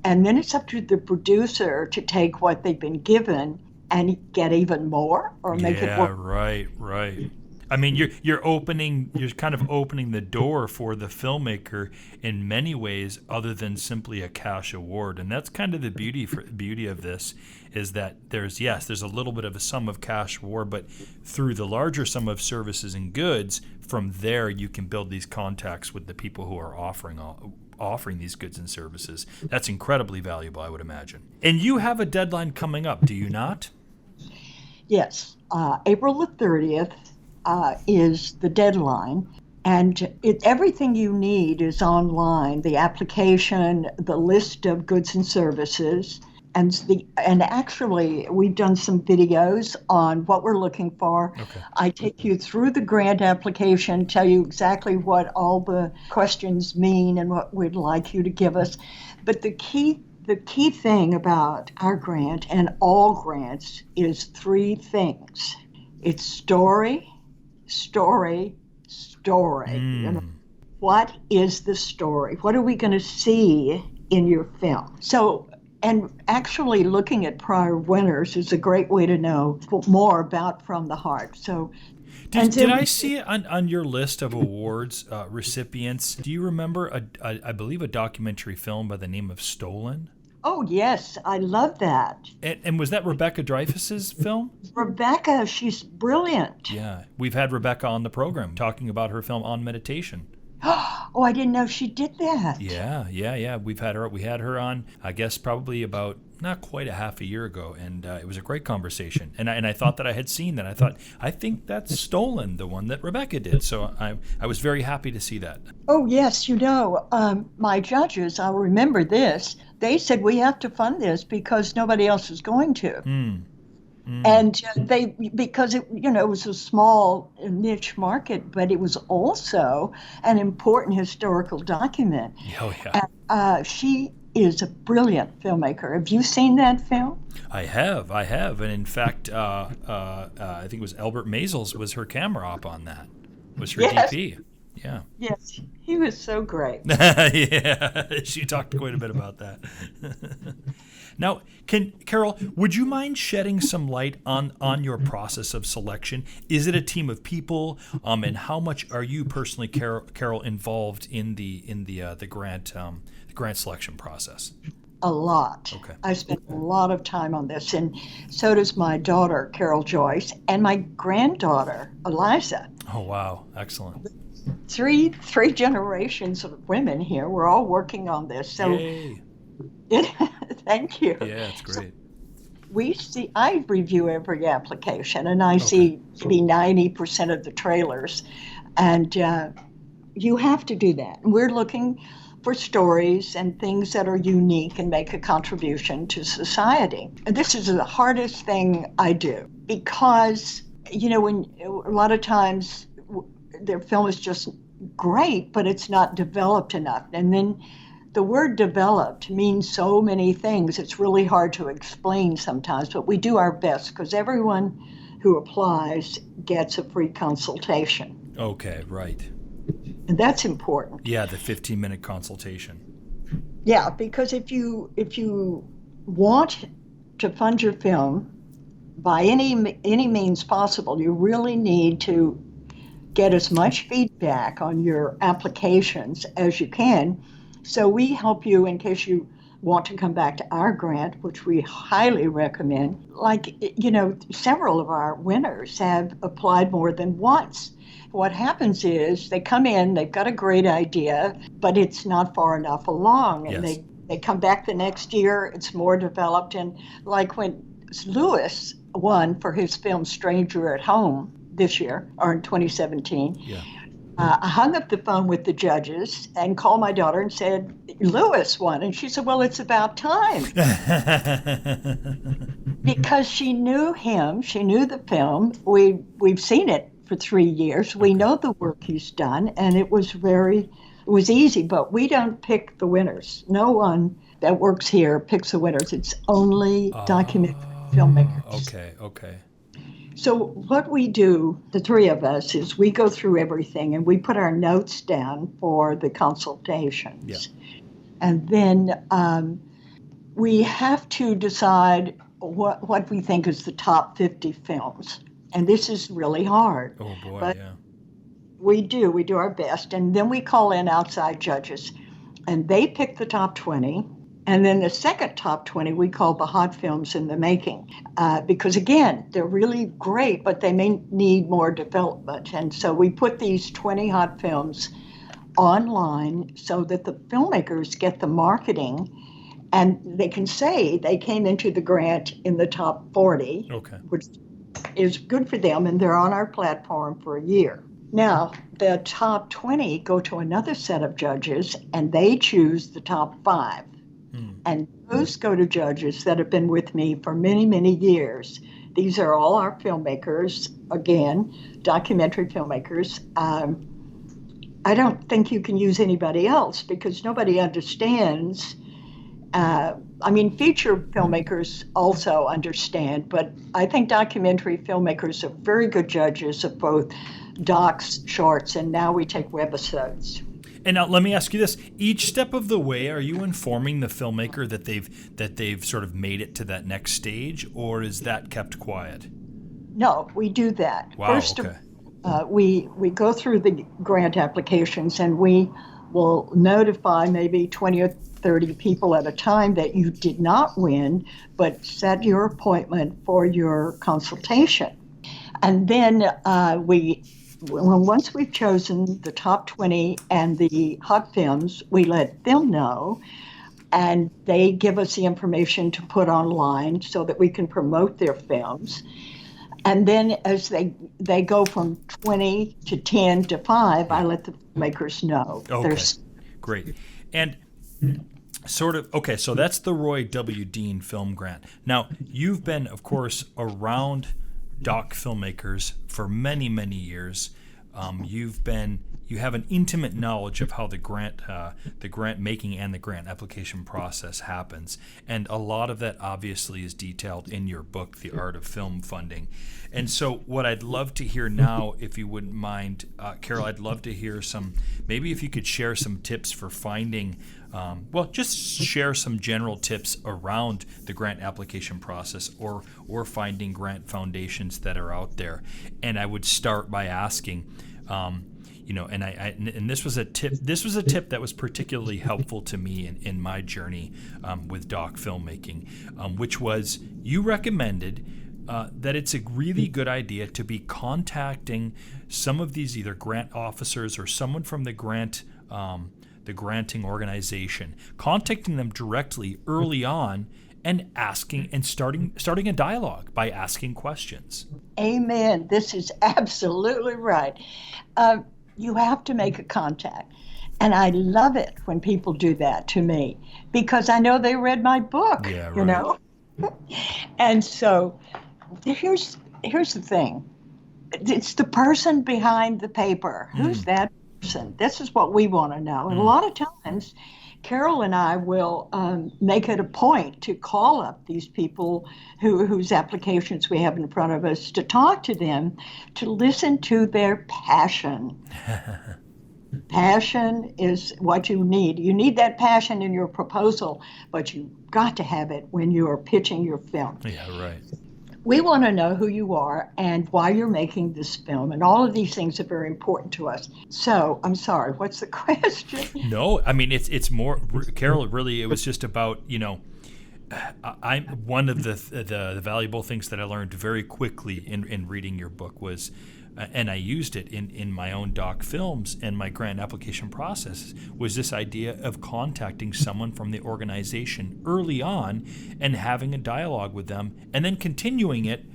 And then it's up to the producer to take what they've been given and get even more or make it work. Yeah, right. I mean, you're kind of opening the door for the filmmaker in many ways, other than simply a cash award, and that's kind of the beauty of this, is that there's a little bit of a sum of cash award, but through the larger sum of services and goods, from there you can build these contacts with the people who are offering these goods and services. That's incredibly valuable, I would imagine. And you have a deadline coming up, do you not? Yes, April the 30th. Is the deadline, and everything you need is online. The application, the list of goods and services, and actually we've done some videos on what we're looking for. Okay. I take you through the grant application, tell you exactly what all the questions mean and what we'd like you to give us. But the key thing about our grant and all grants is 3 things. It's story. What is the story? What are we going to see in your film? So, and actually looking at prior winners is a great way to know more about From the Heart. So, did I see it on your list of awards recipients? Do you remember I believe a documentary film by the name of Stolen? Oh, yes. I love that. And was that Rebecca Dreyfuss's film? Rebecca, she's brilliant. Yeah. We've had Rebecca on the program talking about her film On Meditation. Oh, I didn't know she did that. Yeah. We had her on, I guess, probably about not quite a half a year ago, and it was a great conversation. And I thought that I had seen that. I think that's Stolen, the one that Rebecca did. So I was very happy to see that. Oh, yes. My judges, I'll remember this. They said we have to fund this because nobody else is going to. And because it was a small niche market, but it was also an important historical document. Oh, yeah. And, she is a brilliant filmmaker. Have you seen that film? I have. And in fact, I think it was Albert Maysles was her camera op on that. Was her DP. Yeah. Yes, he was so great. Yeah, she talked quite a bit about that. Now, Carole, would you mind shedding some light on your process of selection? Is it a team of people, and how much are you personally, Carole, involved in the grant selection process? A lot. Okay. I spent a lot of time on this, and so does my daughter, Carol Joyce, and my granddaughter, Eliza. Oh, wow. Excellent. Three generations of women here. We're all working on this. So, Yay. Thank you. Yeah, it's great. I review every application, and I see maybe 90% of the trailers, and you have to do that. We're looking for stories and things that are unique and make a contribution to society. And this is the hardest thing I do because, when a lot of times their film is just great, but it's not developed enough. And then the word developed means so many things. It's really hard to explain sometimes, but we do our best because everyone who applies gets a free consultation. Okay, right. And that's important. Yeah, the 15-minute consultation. Yeah, because if you want to fund your film by any means possible, you really need to get as much feedback on your applications as you can. So we help you in case you want to come back to our grant, which we highly recommend. Several of our winners have applied more than once. What happens is they come in, they've got a great idea, but it's not far enough along. And Yes. they come back the next year, it's more developed. And like when Lewis won for his film Stranger at Home this year, or in 2017, Yeah. I hung up the phone with the judges and called my daughter and said, Lewis won. And she said, well, it's about time. Because she knew him, she knew the film. We've seen it for 3 years. We know the work he's done, and it was easy, but we don't pick the winners. No one that works here picks the winners. It's only documentary filmmakers. Okay. So what we do, the three of us, is we go through everything and we put our notes down for the consultations. Yeah. And then we have to decide what we think is the top 50 films. And this is really hard. Oh, boy, but yeah. We do our best. And then we call in outside judges. And they pick the top 20. And then the second top 20 we call the hot films in the making. Because, again, they're really great, but they may need more development. And so we put these 20 hot films online so that the filmmakers get the marketing and they can say they came into the grant in the top 40, which is good for them, and they're on our platform for a year. Now, the top 20 go to another set of judges, and they choose the top 5. And those go to judges that have been with me for many, many years. These are all our filmmakers, again, documentary filmmakers. I don't think you can use anybody else because nobody understands. Feature filmmakers also understand, but I think documentary filmmakers are very good judges of both docs, shorts, and now we take webisodes. And now let me ask you this: each step of the way, are you informing the filmmaker that they've sort of made it to that next stage, or is that kept quiet? No, we do that. Wow. First, we go through the grant applications, and we will notify maybe 20 or 30 people at a time that you did not win, but set your appointment for your consultation. And then once we've chosen the top 20 and the hot films, we let them know, and they give us the information to put online so that we can promote their films. And then as they go from 20 to 10 to 5, I let the filmmakers know. Okay, great. And so that's the Roy W. Dean Film Grant. Now, you've been, of course, around doc filmmakers for many, many years. You have an intimate knowledge of how the grant making and the grant application process happens, and a lot of that obviously is detailed in your book, The Art of Film Funding. And so, what I'd love to hear now, if you wouldn't mind, Carole, I'd love to hear maybe if you could share some tips for finding. Just share some general tips around the grant application process or finding grant foundations that are out there. And I would start by asking, and this was a tip. This was a tip that was particularly helpful to me in my journey with doc filmmaking, which was you recommended that it's a really good idea to be contacting some of these either grant officers or someone from the granting organization, contacting them directly early on and asking and starting a dialogue by asking questions. Amen. This is absolutely right. Uh, you have to make a contact. And I love it when people do that to me because I know they read my book, Yeah, you right. know? And so here's the thing. It's the person behind the paper. Who's that person? This is what we want to know. And a lot of times, Carole and I will make it a point to call up these people whose applications we have in front of us to talk to them, to listen to their passion. Passion is what you need. You need that passion in your proposal, but you've got to have it when you are pitching your film. Yeah, right. We want to know who you are and why you're making this film, and all of these things are very important to us. So, I'm sorry, what's the question? No, I mean it's more, Carole. Really, it was just about I'm one of the valuable things that I learned very quickly in reading your book was, and I used it in my own doc films and my grant application process, was this idea of contacting someone from the organization early on and having a dialogue with them and then continuing it,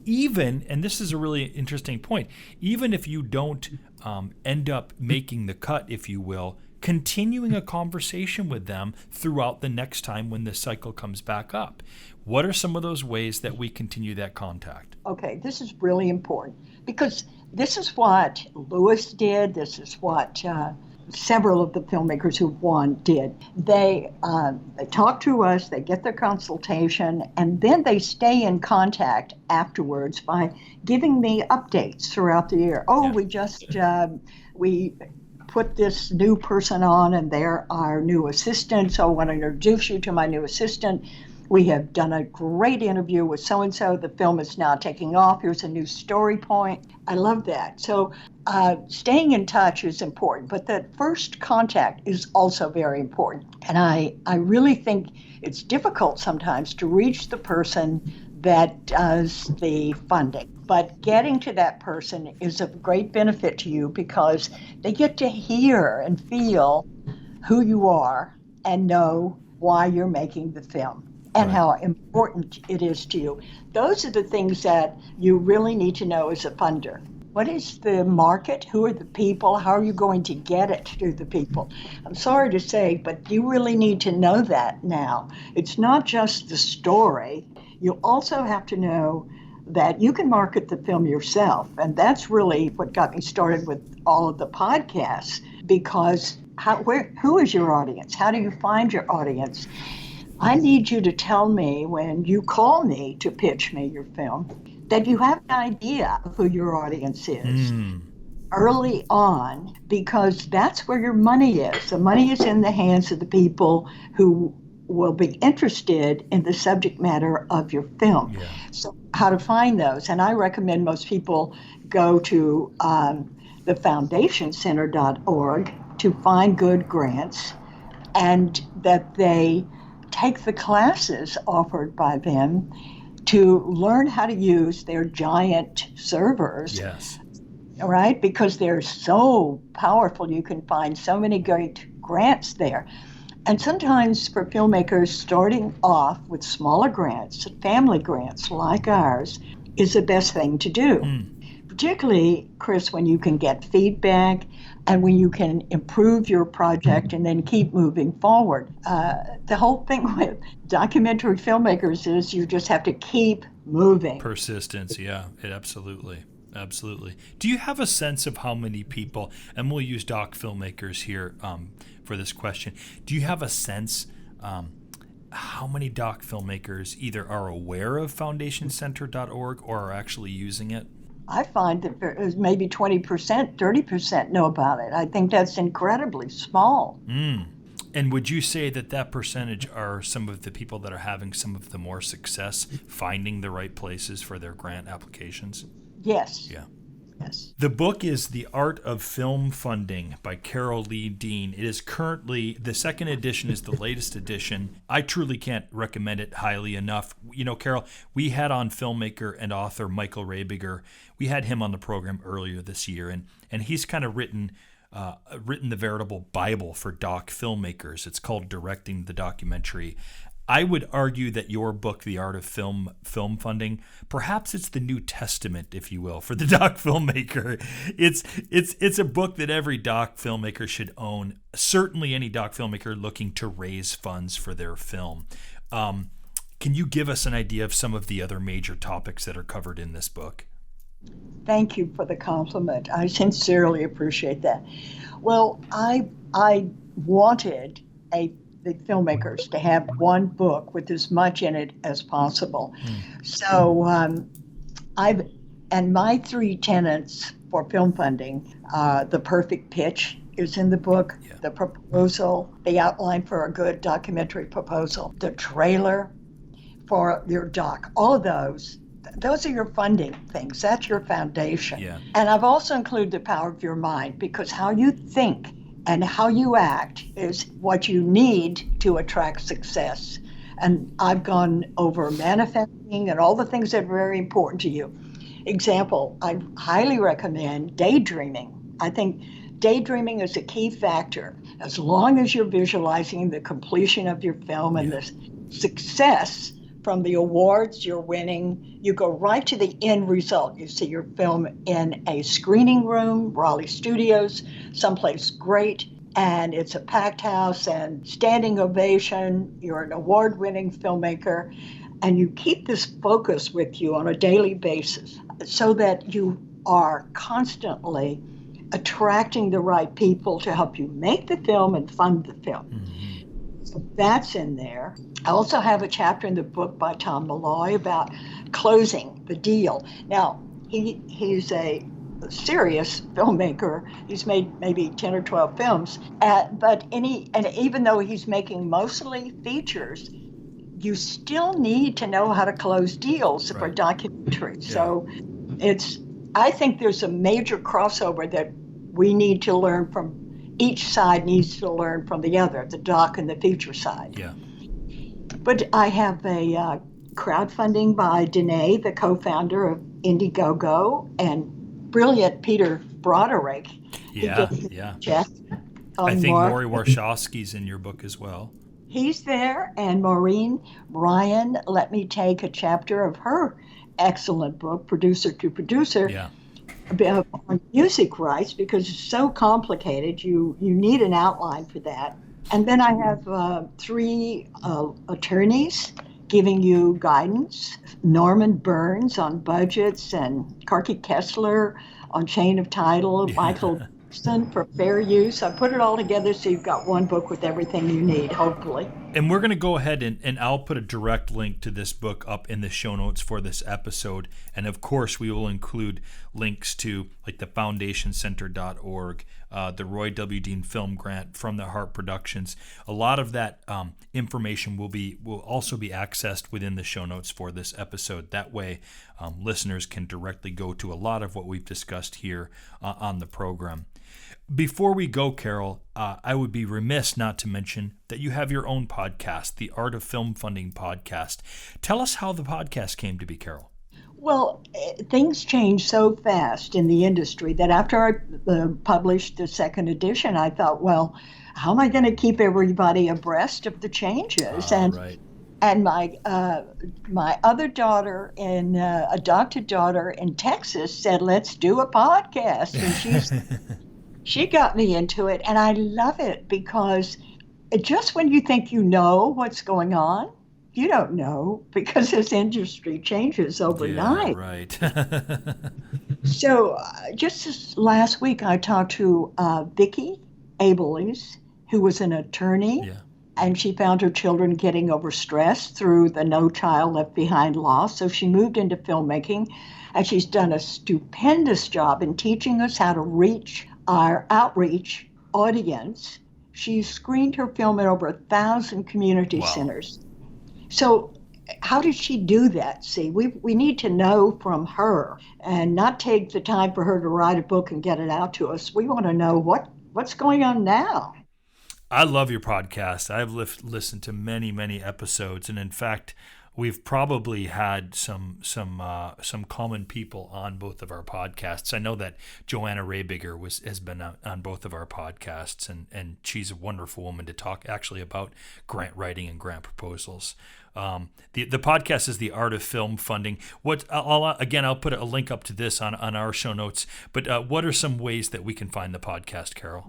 even, and this is a really interesting point, even if you don't end up making the cut, if you will, continuing a conversation with them throughout the next time when the cycle comes back up. What are some of those ways that we continue that contact? Okay, this is really important because this is what Lewis did. This is what several of the filmmakers who won did. They talk to us, they get their consultation, and then they stay in contact afterwards by giving me updates throughout the year. Oh, Yeah. We put this new person on and they're our new assistant, so I want to introduce you to my new assistant. We have done a great interview with so-and-so. The film is now taking off. Here's a new story point. I love that. So staying in touch is important, but that first contact is also very important. And I really think it's difficult sometimes to reach the person that does the funding. But getting to that person is of great benefit to you because they get to hear and feel who you are and know why you're making the film and Right. how important it is to you. Those are the things that you really need to know as a funder. What is the market? Who are the people? How are you going to get it to the people? I'm sorry to say, but you really need to know that now. It's not just the story. You also have to know that you can market the film yourself. And that's really what got me started with all of the podcasts, because who is your audience? How do you find your audience? I need you to tell me when you call me to pitch me your film that you have an idea of who your audience is early on, because that's where your money is. The money is in the hands of the people who will be interested in the subject matter of your film. Yeah. So how to find those. And I recommend most people go to the foundationcenter.org to find good grants, and that they take the classes offered by them to learn how to use their giant servers. Yes. Right? Because they're so powerful, you can find so many great grants there. And sometimes for filmmakers starting off with smaller grants, family grants like ours, is the best thing to do. Particularly, Chris, when you can get feedback and when you can improve your project and then keep moving forward. The whole thing with documentary filmmakers is you just have to keep moving. Persistence, yeah, absolutely. Do you have a sense of how many people, and we'll use doc filmmakers here for this question, do you have a sense how many doc filmmakers either are aware of foundationcenter.org or are actually using it? I find that there is maybe 20%, 30% know about it. I think that's incredibly small. And would you say that percentage are some of the people that are having some of the more success finding the right places for their grant applications? Yes. Yeah. Yes. The book is The Art of Film Funding by Carole Lee Dean. It is currently, the second edition is the latest edition. I truly can't recommend it highly enough. You know, Carole, we had on filmmaker and author Michael Rabiger. We had him on the program earlier this year, and he's kind of written the veritable Bible for doc filmmakers. It's called Directing the Documentary. I would argue that your book, The Art of Film Funding, perhaps it's the New Testament, if you will, for the doc filmmaker. It's a book that every doc filmmaker should own. Certainly any doc filmmaker looking to raise funds for their film. Can you give us an idea of some of the other major topics that are covered in this book? Thank you for the compliment. I sincerely appreciate that. Well, I wanted the filmmakers to have one book with as much in it as possible. So and my 3 tenets for film funding, the perfect pitch is in the book, the proposal, the outline for a good documentary proposal, the trailer for your doc, all of those are your funding things. That's your foundation. Yeah. And I've also included the power of your mind, because how you think and how you act is what you need to attract success. And I've gone over manifesting and all the things that are very important to you. Example, I highly recommend daydreaming. I think daydreaming is a key factor. As long as you're visualizing the completion of your film and the success from the awards you're winning, you go right to the end result. You see your film in a screening room, Raleigh Studios, someplace great, and it's a packed house and standing ovation. You're an award-winning filmmaker, and you keep this focus with you on a daily basis so that you are constantly attracting the right people to help you make the film and fund the film. So that's in there. I also have a chapter in the book by Tom Malloy about closing the deal. Now, he's a serious filmmaker. He's made maybe 10 or 12 films, but even though he's making mostly features, you still need to know how to close deals for documentaries. Yeah. So I think there's a major crossover that we need to learn from. Each side needs to learn from the other, the doc and the feature side. Yeah. But I have a crowdfunding by Danae, the co-founder of Indiegogo, and brilliant Peter Broderick. Yeah. I think Maury Warshawski's in your book as well. He's there, and Maureen Ryan let me take a chapter of her excellent book, Producer to Producer. Yeah. On music rights, because it's so complicated. You need an outline for that. And then I have 3 attorneys giving you guidance. Norman Burns on budgets, and Karki Kessler on chain of title, Michael Dixon for fair use. I put it all together so you've got one book with everything you need, hopefully. And we're going to go ahead and I'll put a direct link to this book up in the show notes for this episode. And of course, we will include links to like the foundationcenter.org, the Roy W. Dean Film Grant from the Hart Productions. A lot of that information will also be accessed within the show notes for this episode. That way, listeners can directly go to a lot of what we've discussed here on the program. Before we go, Carole, I would be remiss not to mention that you have your own podcast, the Art of Film Funding podcast. Tell us how the podcast came to be, Carole. Well, things change so fast in the industry that after I published the 2nd edition, I thought, well, how am I going to keep everybody abreast of the changes? And my other daughter, adopted daughter in Texas, said, let's do a podcast. And she got me into it, and I love it because just when you think you know what's going on, you don't know, because this industry changes overnight. Yeah, right. So just this last week, I talked to Vicki Abelies, who was an attorney, and she found her children getting over stress through the No Child Left Behind law. So she moved into filmmaking, and she's done a stupendous job in teaching us how to reach our outreach audience. She screened her film at over 1,000 community centers. So how did she do that? See, we need to know from her and not take the time for her to write a book and get it out to us. We want to know what's going on now. I love your podcast. I've listened to many, many episodes. And in fact, we've probably had some common people on both of our podcasts. I know that Joanna Raybiger has been on both of our podcasts, and she's a wonderful woman to talk actually about grant writing and grant proposals. The podcast is The Art of Film Funding. I'll put a link up to this on our show notes. But what are some ways that we can find the podcast, Carole?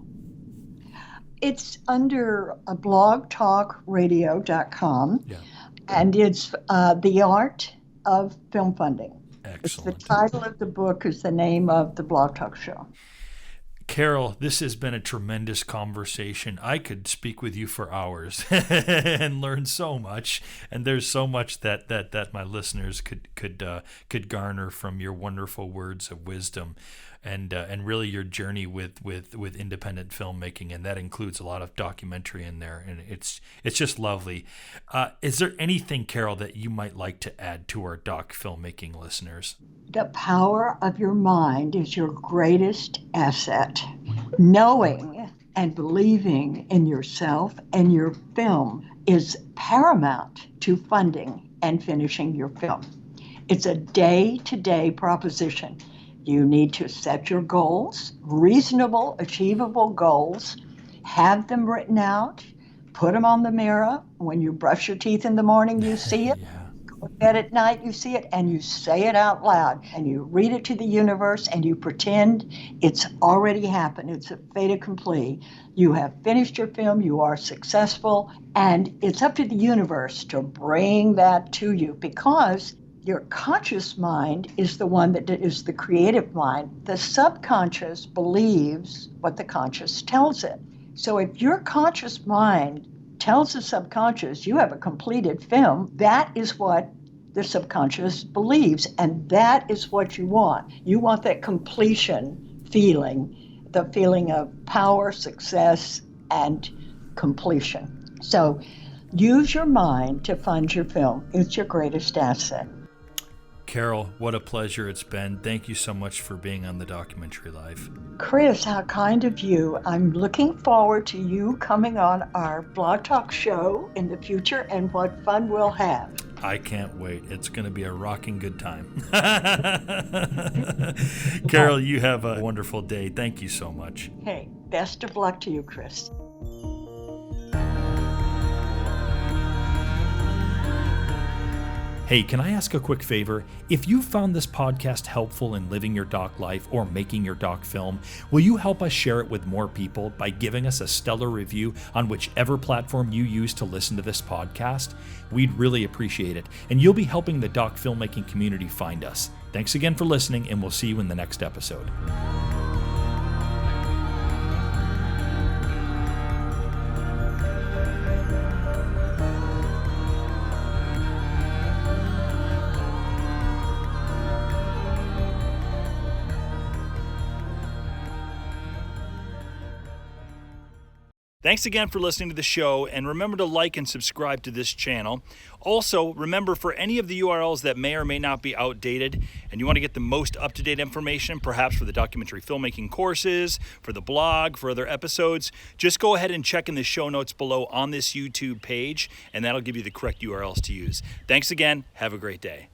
It's under blogtalkradio.com. Yeah. And it's The Art of Film Funding. Excellent. It's the title of the book is the name of the Blog Talk Show. Carole, this has been a tremendous conversation. I could speak with you for hours and learn so much. And there's so much that my listeners could garner from your wonderful words of wisdom. And really your journey with independent filmmaking, and that includes a lot of documentary in there, and it's just lovely. Is there anything, Carole, that you might like to add to our doc filmmaking listeners? The power of your mind is your greatest asset. Knowing and believing in yourself and your film is paramount to funding and finishing your film. It's a day-to-day proposition. You need to set your goals, reasonable, achievable goals, have them written out, put them on the mirror. When you brush your teeth in the morning, you see it. Yeah. Go to bed at night, you see it, and you say it out loud. And you read it to the universe, and you pretend it's already happened. It's a fait accompli. You have finished your film, you are successful, and it's up to the universe to bring that to you, because your conscious mind is the one that is the creative mind. The subconscious believes what the conscious tells it. So if your conscious mind tells the subconscious you have a completed film, that is what the subconscious believes, and that is what you want. You want that completion feeling, the feeling of power, success, and completion. So use your mind to fund your film. It's your greatest asset. Carole, what a pleasure it's been. Thank you so much for being on the Documentary Life. Chris, how kind of you. I'm looking forward to you coming on our Blog Talk show in the future, and what fun we'll have. I can't wait. It's going to be a rocking good time. Carole, you have a wonderful day. Thank you so much. Hey, best of luck to you, Chris. Hey, can I ask a quick favor? If you found this podcast helpful in living your doc life or making your doc film, will you help us share it with more people by giving us a stellar review on whichever platform you use to listen to this podcast? We'd really appreciate it, and you'll be helping the doc filmmaking community find us. Thanks again for listening, and we'll see you in the next episode. Thanks again for listening to the show, and remember to like and subscribe to this channel. Also, remember, for any of the URLs that may or may not be outdated and you want to get the most up-to-date information, perhaps for the documentary filmmaking courses, for the blog, for other episodes, just go ahead and check in the show notes below on this YouTube page, and that'll give you the correct URLs to use. Thanks again. Have a great day.